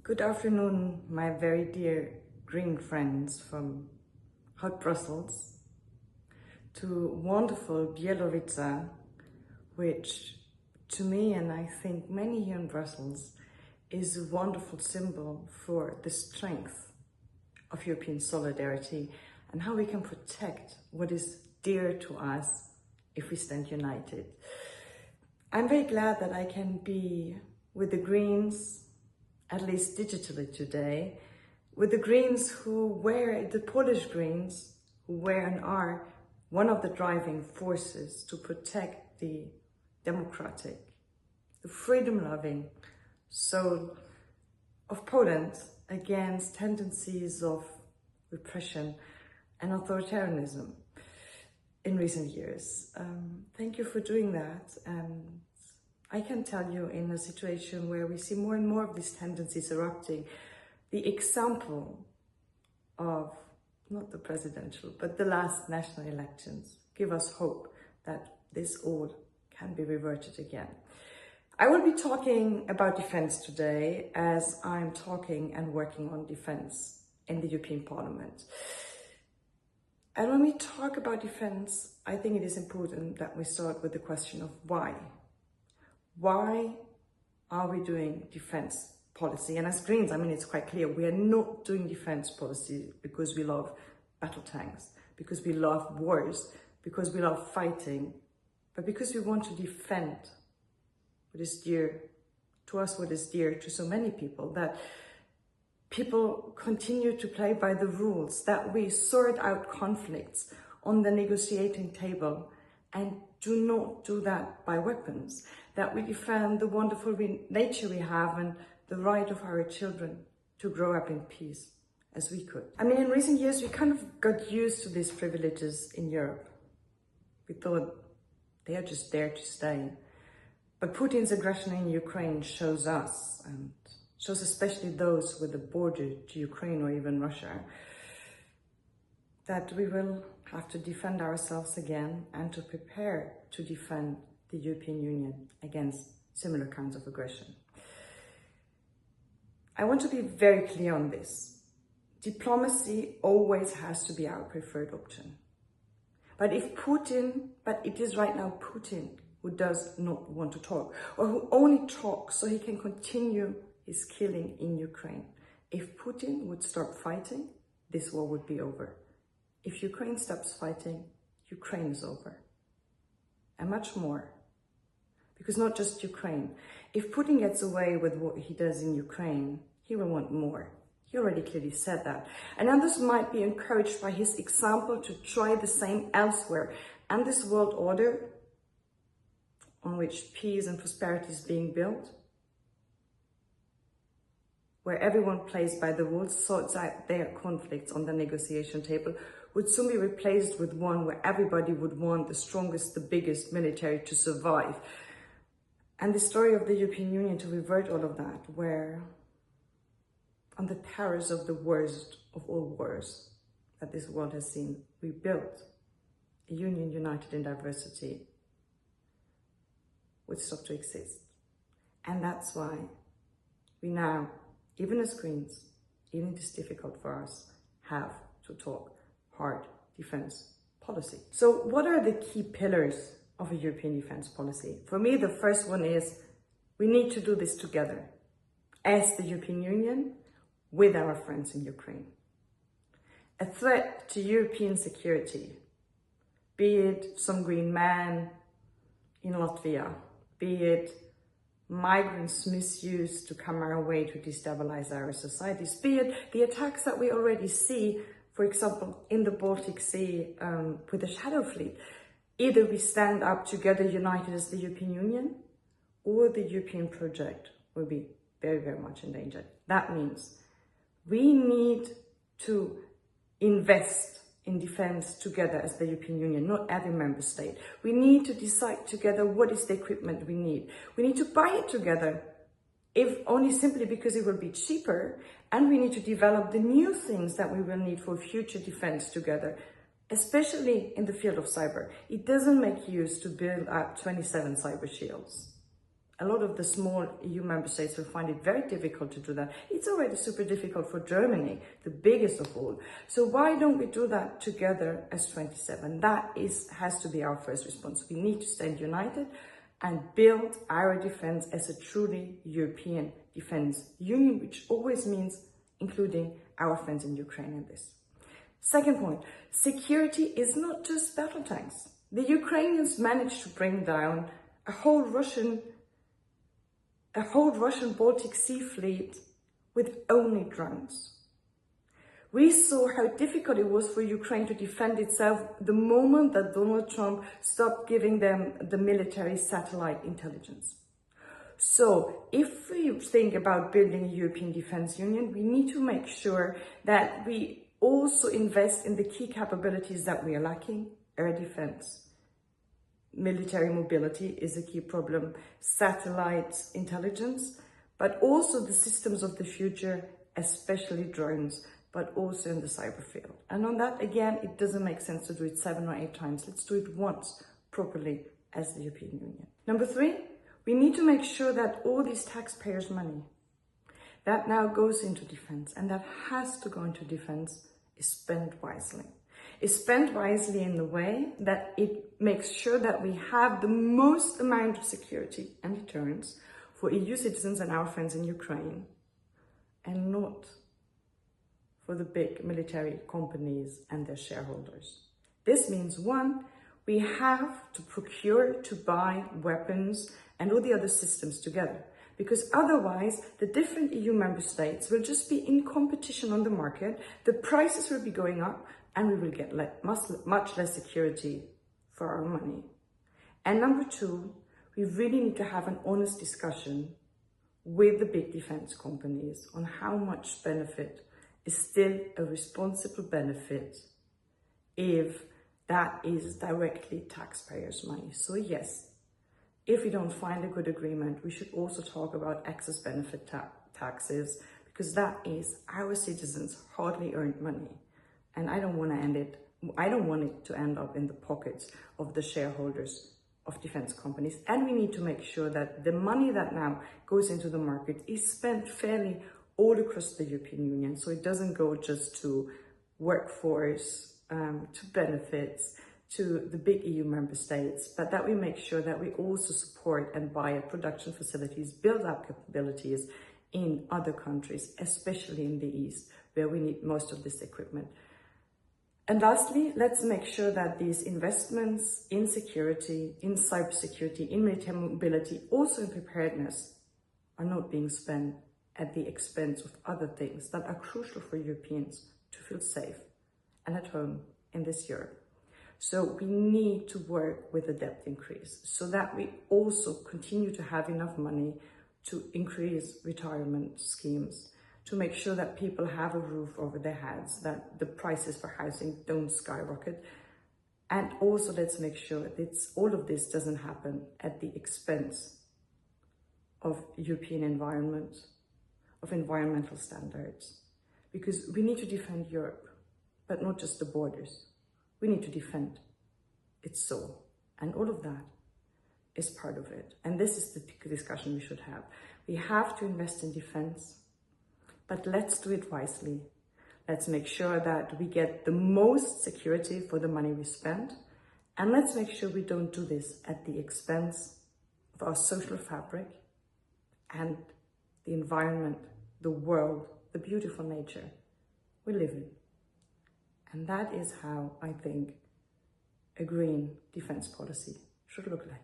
Good afternoon, my very dear green friends from hot Brussels to wonderful Białowieża, which to me, and I think many here in Brussels, is a wonderful symbol for the strength of European solidarity and how we can protect what is dear to us if we stand united. I'm very glad that I can be with the Greens, at least digitally today, with the Greens the Polish Greens who were and are one of the driving forces to protect the democratic, the freedom-loving soul of Poland against tendencies of repression and authoritarianism in recent years. Thank you for doing that. And I can tell you, in a situation where we see more and more of these tendencies erupting, the example of not the presidential, but the last national elections give us hope that this all can be reverted again. I will be talking about defense today, as I'm talking and working on defense in the European Parliament. And when we talk about defense, I think it is important that we start with the question of why. Why are we doing defense policy? And as Greens, it's quite clear, we are not doing defense policy because we love battle tanks, because we love wars, because we love fighting, but because we want to defend what is dear to us, what is dear to so many people, that people continue to play by the rules, that we sort out conflicts on the negotiating table and do not do that by weapons, that we defend the wonderful nature we have and the right of our children to grow up in peace as we could. In recent years, we kind of got used to these privileges in Europe. We thought they are just there to stay. But Putin's aggression in Ukraine shows us, and shows especially those with a border to Ukraine or even Russia, that we will have to defend ourselves again and to prepare to defend the European Union against similar kinds of aggression. I want to be very clear on this. Diplomacy always has to be our preferred option. But it is right now Putin who does not want to talk, or who only talks so he can continue his killing in Ukraine. If Putin would stop fighting, this war would be over. If Ukraine stops fighting, Ukraine is over. And much more. Because not just Ukraine. If Putin gets away with what he does in Ukraine, he will want more. He already clearly said that. And others might be encouraged by his example to try the same elsewhere. And this world order, on which peace and prosperity is being built, where everyone plays by the rules, sorts out their conflicts on the negotiation table, would soon be replaced with one where everybody would want the strongest, the biggest military to survive. And the story of the European Union to revert all of that, where on the terrors of the worst of all wars that this world has seen, we built a union united in diversity, would stop to exist. And that's why we now, even as Greens, even if it's difficult for us, have to talk hard defense policy. So what are the key pillars of a European defense policy? For me, the first one is we need to do this together as the European Union with our friends in Ukraine. A threat to European security, be it some green man in Latvia, be it migrants misused to come our way to destabilize our societies, be it the attacks that we already see, for example, in the Baltic Sea with the Shadow Fleet. Either we stand up together united as the European Union, or the European project will be very, very much endangered. That means we need to invest in defense together as the European Union, not every member state. We need to decide together what is the equipment we need. We need to buy it together, if only simply because it will be cheaper, and we need to develop the new things that we will need for future defense together, especially in the field of cyber. It doesn't make use to build up 27 cyber shields. A lot of the small EU member states will find it very difficult to do that. It's already super difficult for Germany, the biggest of all. So why don't we do that together as 27? That has to be our first response. We need to stand united and build our defense as a truly European defense union, which always means including our friends in Ukraine in this. Second point, security is not just battle tanks. The Ukrainians managed to bring down a whole Russian Baltic Sea fleet with only drones. We saw how difficult it was for Ukraine to defend itself the moment that Donald Trump stopped giving them the military satellite intelligence. So if we think about building a European Defence Union, we need to make sure that we also invest in the key capabilities that we are lacking: air defense. Military mobility is a key problem, satellite intelligence, but also the systems of the future, especially drones, but also in the cyber field. And on that, again, it doesn't make sense to do it 7 or 8 times. Let's do it once properly as the European Union. Number 3, we need to make sure that all these taxpayers' money that now goes into defense and that has to go into defense is spent wisely. Is spent wisely in the way that it makes sure that we have the most amount of security and deterrence for EU citizens and our friends in Ukraine, and not for the big military companies and their shareholders. This means, 1, we have to procure, to buy weapons and all the other systems together, because otherwise the different EU member states will just be in competition on the market, the prices will be going up, and we will get much less security for our money. And number 2, we really need to have an honest discussion with the big defense companies on how much benefit is still a responsible benefit if that is directly taxpayers' money. So yes, if we don't find a good agreement, we should also talk about excess benefit taxes, because that is our citizens' hardly earned money. And I don't want it to end up in the pockets of the shareholders of defense companies. And we need to make sure that the money that now goes into the market is spent fairly all across the European Union. So it doesn't go just to workforce, to benefits, to the big EU member states, but that we make sure that we also support and buy at production facilities, build up capabilities in other countries, especially in the East, where we need most of this equipment. And lastly, let's make sure that these investments in security, in cybersecurity, in military mobility, also in preparedness, are not being spent at the expense of other things that are crucial for Europeans to feel safe and at home in this Europe. So we need to work with the debt increase so that we also continue to have enough money to increase retirement schemes, to make sure that people have a roof over their heads, that the prices for housing don't skyrocket. And also let's make sure that all of this doesn't happen at the expense of European environment, of environmental standards, because we need to defend Europe, but not just the borders. We need to defend its soul, and all of that is part of it. And this is the discussion we should have. We have to invest in defense, but let's do it wisely. Let's make sure that we get the most security for the money we spend. And let's make sure we don't do this at the expense of our social fabric and the environment, the world, the beautiful nature we live in. And that is how I think a green defense policy should look like.